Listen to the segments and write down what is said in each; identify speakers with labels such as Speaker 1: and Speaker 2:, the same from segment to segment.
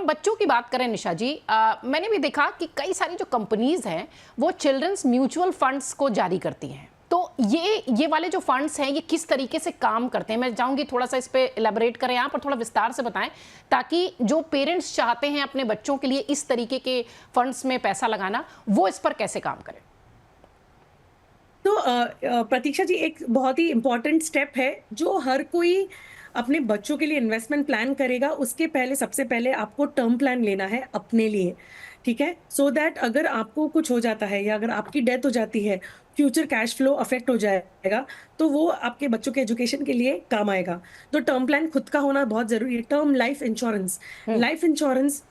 Speaker 1: बच्चों की बात करें निशा जी, मैंने भी देखा कि कई सारी जो कंपनीज हैं वो चिल्ड्रंस म्यूचुअल फंड्स को जारी करती हैं। तो ये वाले जो फंड्स हैं ये किस तरीके से काम करते हैं, मैं चाहूंगी थोड़ा सा इस पे इलेबोरेट करें आप और थोड़ा विस्तार से बताएं, ताकि जो पेरेंट्स चाहते हैं अपने बच्चों के लिए इस तरीके के फंड्स में पैसा लगाना, वो इस पर कैसे काम करें।
Speaker 2: तो प्रतीक्षा जी, एक बहुत ही इम्पोर्टेंट स्टेप है जो हर कोई अपने बच्चों के लिए इन्वेस्टमेंट प्लान करेगा। उसके पहले सबसे पहले आपको टर्म प्लान लेना है अपने लिए, ठीक है? सो दैट अगर आपको कुछ हो जाता है या अगर आपकी डेथ हो जाती है, फ्यूचर कैश फ्लो अफेक्ट हो जाएगा, तो वो आपके बच्चों के एजुकेशन के लिए काम आएगा। तो टर्म प्लान खुद का होना बहुत जरूरी है। Term
Speaker 1: hmm.
Speaker 2: Life insurance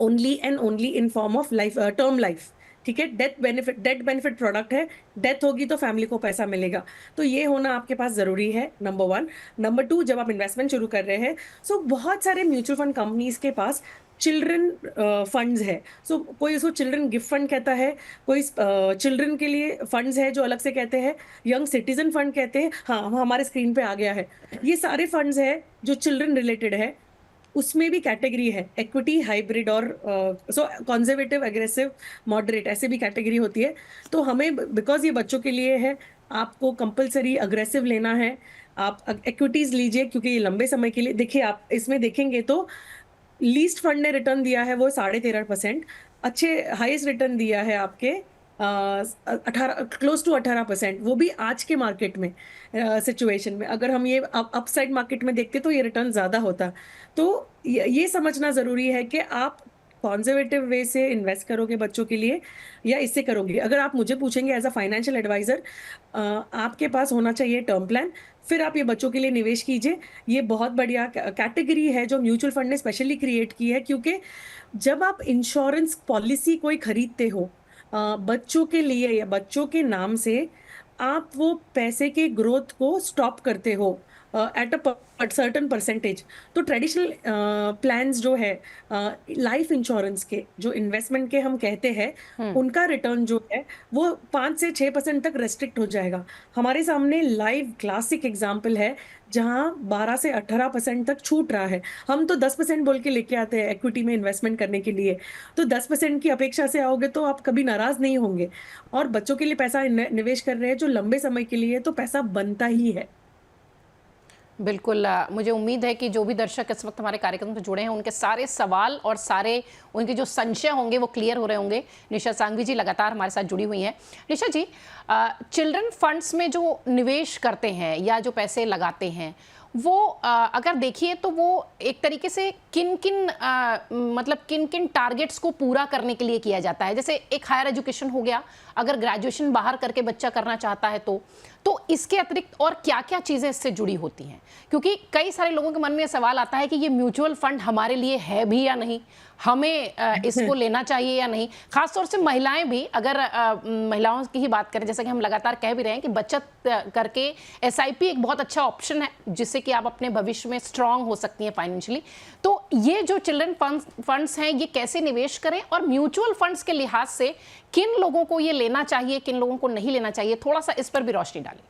Speaker 2: only and only in form of life, term life, ठीक है? डेथ बेनिफिट प्रोडक्ट है। डेथ होगी तो फैमिली को पैसा मिलेगा। तो ये होना आपके पास जरूरी है, नंबर वन। नंबर टू, जब आप इन्वेस्टमेंट शुरू कर रहे हैं, सो बहुत सारे म्यूचुअल फंड कंपनीज के पास चिल्ड्रन फंड्स है। सो कोई उसको चिल्ड्रन गिफ्ट फंड कहता है, कोई चिल्ड्रन के लिए फंड्स है जो अलग से कहते हैं, यंग सिटीजन फंड कहते हैं। हाँ, हमारे स्क्रीन पे आ गया है। ये सारे फंड्स है जो चिल्ड्रन रिलेटेड है। उसमें भी कैटेगरी है, इक्विटी, हाइब्रिड और सो कंजर्वेटिव, एग्रेसिव, मॉडरेट, ऐसे भी कैटेगरी होती है। तो हमें, बिकॉज ये बच्चों के लिए है, आपको कंपलसरी अग्रेसिव लेना है। आप इक्विटीज लीजिए क्योंकि ये लंबे समय के लिए। देखिए, आप इसमें देखेंगे तो लीस्ट फंड ने रिटर्न दिया है वो 13.5%। अच्छे हाईएस्ट रिटर्न दिया है आपके 18, क्लोज टू 18%, वो भी आज के मार्केट में सिचुएशन में। अगर हम ये अपसाइड मार्केट में देखते तो ये रिटर्न ज्यादा होता। तो ये समझना जरूरी है कि आप कॉन्जर्वेटिव वे से इन्वेस्ट करोगे बच्चों के लिए या इससे करोगे। अगर आप मुझे पूछेंगे एज अ फाइनेंशियल एडवाइजर, आपके पास होना चाहिए टर्म प्लान, फिर आप ये बच्चों के लिए निवेश कीजिए। ये बहुत बढ़िया कैटेगरी है जो म्यूचुअल फंड ने स्पेशली क्रिएट की है, क्योंकि जब आप इंश्योरेंस पॉलिसी कोई खरीदते हो बच्चों के लिए या बच्चों के नाम से, आप वो पैसे के ग्रोथ को स्टॉप करते हो एट अ सर्टन परसेंटेज। तो ट्रेडिशनल प्लान्स जो है, लाइफ इंश्योरेंस के जो इन्वेस्टमेंट के हम कहते हैं,
Speaker 1: हम्म।
Speaker 2: उनका रिटर्न जो है वो 5 से 6% तक रेस्ट्रिक्ट हो जाएगा। हमारे सामने लाइव क्लासिक एग्जाम्पल है जहां 12 से 18% तक छूट रहा है। हम तो 10% बोल के लेके आते हैं इक्विटी में इन्वेस्टमेंट करने के लिए। तो 10% की अपेक्षा से आओगे तो आप कभी नाराज नहीं होंगे। और बच्चों के लिए पैसा निवेश कर रहे हैं जो लंबे समय के लिए, तो पैसा बनता ही है।
Speaker 1: बिल्कुल, मुझे उम्मीद है कि जो भी दर्शक इस वक्त हमारे कार्यक्रम से जुड़े हैं उनके सारे सवाल और सारे उनके जो संशय होंगे वो क्लियर हो रहे होंगे। निशा सांघवी जी लगातार हमारे साथ जुड़ी हुई हैं। निशा जी, चिल्ड्रन फंड्स में जो निवेश करते हैं या जो पैसे लगाते हैं, वो अगर देखिए तो वो एक तरीके से किन किन मतलब किन किन टारगेट्स को पूरा करने के लिए किया जाता है। जैसे एक हायर एजुकेशन हो गया, अगर ग्रेजुएशन बाहर करके बच्चा करना चाहता है तो इसके अतिरिक्त और क्या क्या चीजें इससे जुड़ी होती हैं, क्योंकि कई सारे लोगों के मन में सवाल आता है कि ये म्यूचुअल फंड हमारे लिए है भी या नहीं, हमें इसको लेना चाहिए या नहीं। खासतौर से महिलाएं भी, अगर महिलाओं की ही बात करें, जैसा कि हम लगातार कह भी रहे हैं कि बचत करके एसआईपी एक बहुत अच्छा ऑप्शन है जिससे कि आप अपने भविष्य में स्ट्रांग हो सकती हैं फाइनेंशियली। तो ये जो चिल्ड्रन फंड्स हैं, ये कैसे निवेश करें और म्यूचुअल फंड्स के लिहाज से किन लोगों को ये लेना चाहिए, किन लोगों को नहीं लेना चाहिए, थोड़ा सा इस पर भी रोशनी डालें।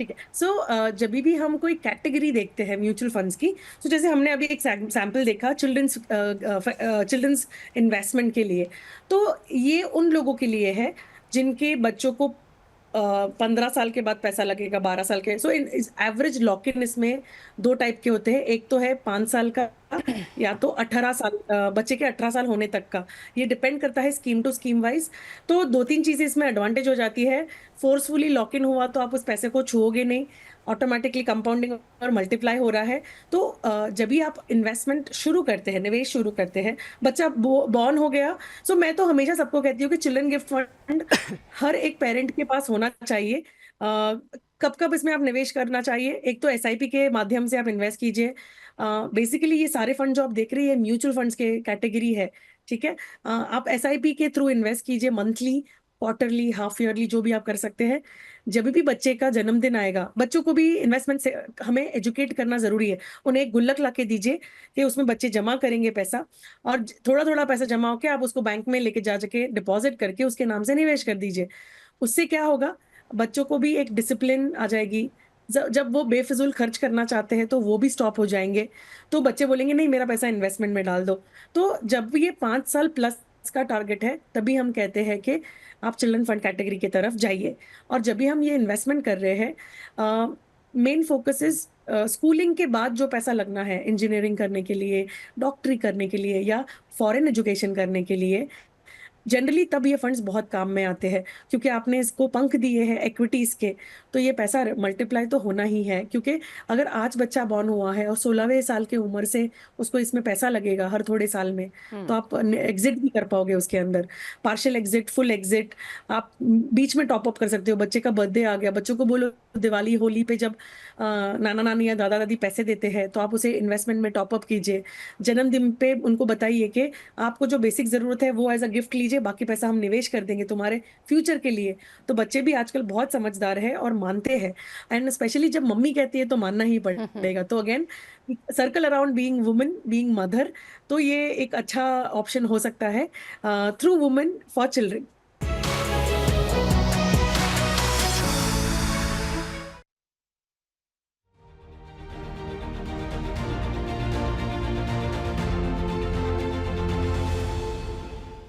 Speaker 2: ठीक है। सो जब भी हम कोई कैटेगरी देखते हैं म्यूचुअल फंड्स की, तो जैसे हमने अभी एक सैंपल देखा चिल्ड्रंस इन्वेस्टमेंट के लिए, तो ये उन लोगों के लिए है जिनके बच्चों को 15 साल के बाद पैसा लगेगा, 12 साल के। सो इन एवरेज लॉक इन इसमें दो टाइप के होते हैं। एक तो है 5 साल का, या तो 18 साल, बच्चे के 18 साल होने तक का। ये डिपेंड करता है स्कीम टू स्कीम वाइज। तो दो तीन चीजें इसमें एडवांटेज हो जाती है। फोर्सफुली लॉक इन हुआ तो आप उस पैसे को छुओगे नहीं, ऑटोमेटिकली कंपाउंडिंग और मल्टीप्लाई हो रहा है। तो जब भी आप इन्वेस्टमेंट शुरू करते हैं, निवेश शुरू करते हैं, बच्चा बॉर्न हो गया, सो मैं तो हमेशा सबको कहती हूँ कि चिल्ड्रन गिफ्ट फंड हर एक पेरेंट के पास होना चाहिए। कब कब इसमें आप निवेश करना चाहिए? एक तो एसआईपी के माध्यम से आप इन्वेस्ट कीजिए। बेसिकली ये सारे फंड जो आप देख रही है म्यूचुअल फंड्स के कैटेगरी है, ठीक है? आप एसआईपी के थ्रू इन्वेस्ट कीजिए, मंथली, क्वार्टरली, हाफ ईयरली, जो भी आप कर सकते हैं। जब भी बच्चे का जन्मदिन आएगा, बच्चों को भी इन्वेस्टमेंट से हमें एजुकेट करना जरूरी है। उन्हें एक गुल्लक ला के दीजिए कि उसमें बच्चे जमा करेंगे पैसा, और थोड़ा थोड़ा पैसा जमा होकर आप उसको बैंक में लेके जाके डिपॉजिट करके उसके नाम से निवेश कर दीजिए। उससे क्या होगा, बच्चों को भी एक डिसिप्लिन आ जाएगी, जब वो बेफिजूल खर्च करना चाहते हैं तो वो भी स्टॉप हो जाएंगे। तो बच्चे बोलेंगे नहीं मेरा पैसा इन्वेस्टमेंट में डाल दो। तो जब ये 5 साल प्लस का टारगेट है तभी हम कहते हैं कि आप चिल्ड्रन फंड कैटेगरी की तरफ जाइए। और जब भी हम ये इन्वेस्टमेंट कर रहे हैं, मेन फोकस इज स्कूलिंग के बाद जो पैसा लगना है इंजीनियरिंग करने के लिए, डॉक्टरी करने के लिए या फॉरेन एजुकेशन करने के लिए, जनरली तब ये फंड्स बहुत काम में आते हैं, क्योंकि आपने इसको पंख दिए हैं इक्विटीज के। तो ये पैसा मल्टीप्लाई तो होना ही है, क्योंकि अगर आज बच्चा बॉर्न हुआ है और 16वें साल की उम्र से उसको इसमें पैसा लगेगा हर थोड़े साल में, तो आप एग्जिट भी कर पाओगे उसके अंदर, पार्शियल एग्जिट, फुल एग्जिट। आप बीच में टॉप अप कर सकते हो। बच्चे का बर्थडे आ गया, बच्चों को बोलो दिवाली होली पे जब नाना नानी या दादा दादी पैसे देते हैं तो आप उसे इन्वेस्टमेंट में टॉप अप कीजिए। जन्मदिन पे उनको बताइए कि आपको जो बेसिक जरूरत है वो एज अ गिफ्ट लीजिए, बाकी पैसा हम निवेश कर देंगे तुम्हारे फ्यूचर के लिए। तो बच्चे भी आजकल बहुत समझदार है और मानते हैं, एंड स्पेशली जब मम्मी कहती है तो मानना ही पड़ेगा। तो again, circle around being woman, being mother, तो ये एक अच्छा ऑप्शन हो सकता है थ्रू वुमेन फॉर चिल्ड्रन।